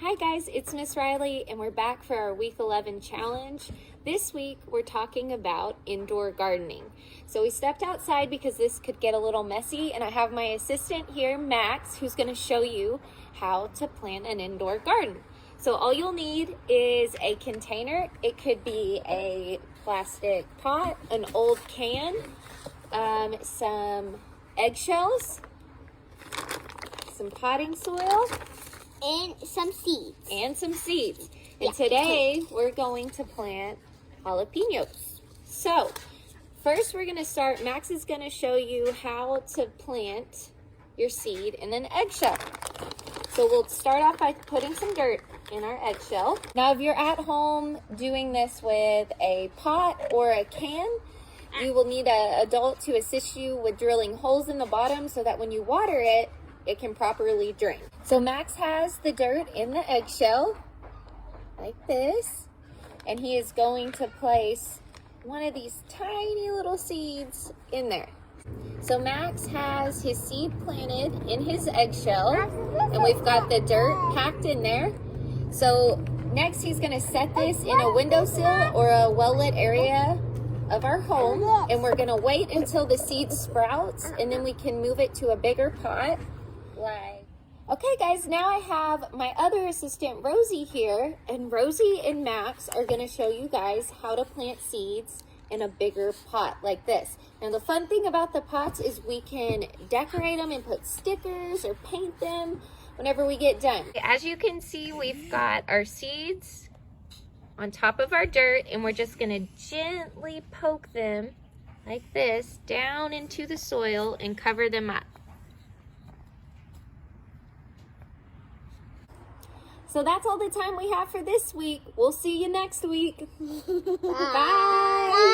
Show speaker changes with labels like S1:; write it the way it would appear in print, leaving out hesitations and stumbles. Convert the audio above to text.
S1: Hi guys, it's Miss Riley and we're back for our week 11 challenge. This week we're talking about indoor gardening. So we stepped outside because this could get a little messy, and I have my assistant here, Max, who's going to show you how to plant an indoor garden. So all you'll need is a container. It could be a plastic pot, an old can, some eggshells, some potting soil,
S2: and some seeds.
S1: And today we're going to plant jalapenos. So first we're going to start, Max is going to show you how to plant your seed in an eggshell. So we'll start off by putting some dirt in our eggshell. Now if you're at home doing this with a pot or a can, you will need an adult to assist you with drilling holes in the bottom so that when you water it, it can properly drain. So Max has the dirt in the eggshell, like this, and he is going to place one of these tiny little seeds in there. So Max has his seed planted in his eggshell, and we've got the dirt packed in there. So next he's gonna set this in a windowsill or a well-lit area of our home, and we're gonna wait until the seed sprouts, and then we can move it to a bigger pot. Okay guys, now I have my other assistant Rosie here, and Rosie and Max are going to show you guys how to plant seeds in a bigger pot like this. Now the fun thing about the pots is we can decorate them and put stickers or paint them whenever we get done. As you can see, we've got our seeds on top of our dirt, and we're just going to gently poke them like this down into the soil and cover them up. So that's all the time we have for this week. We'll see you next week. Bye.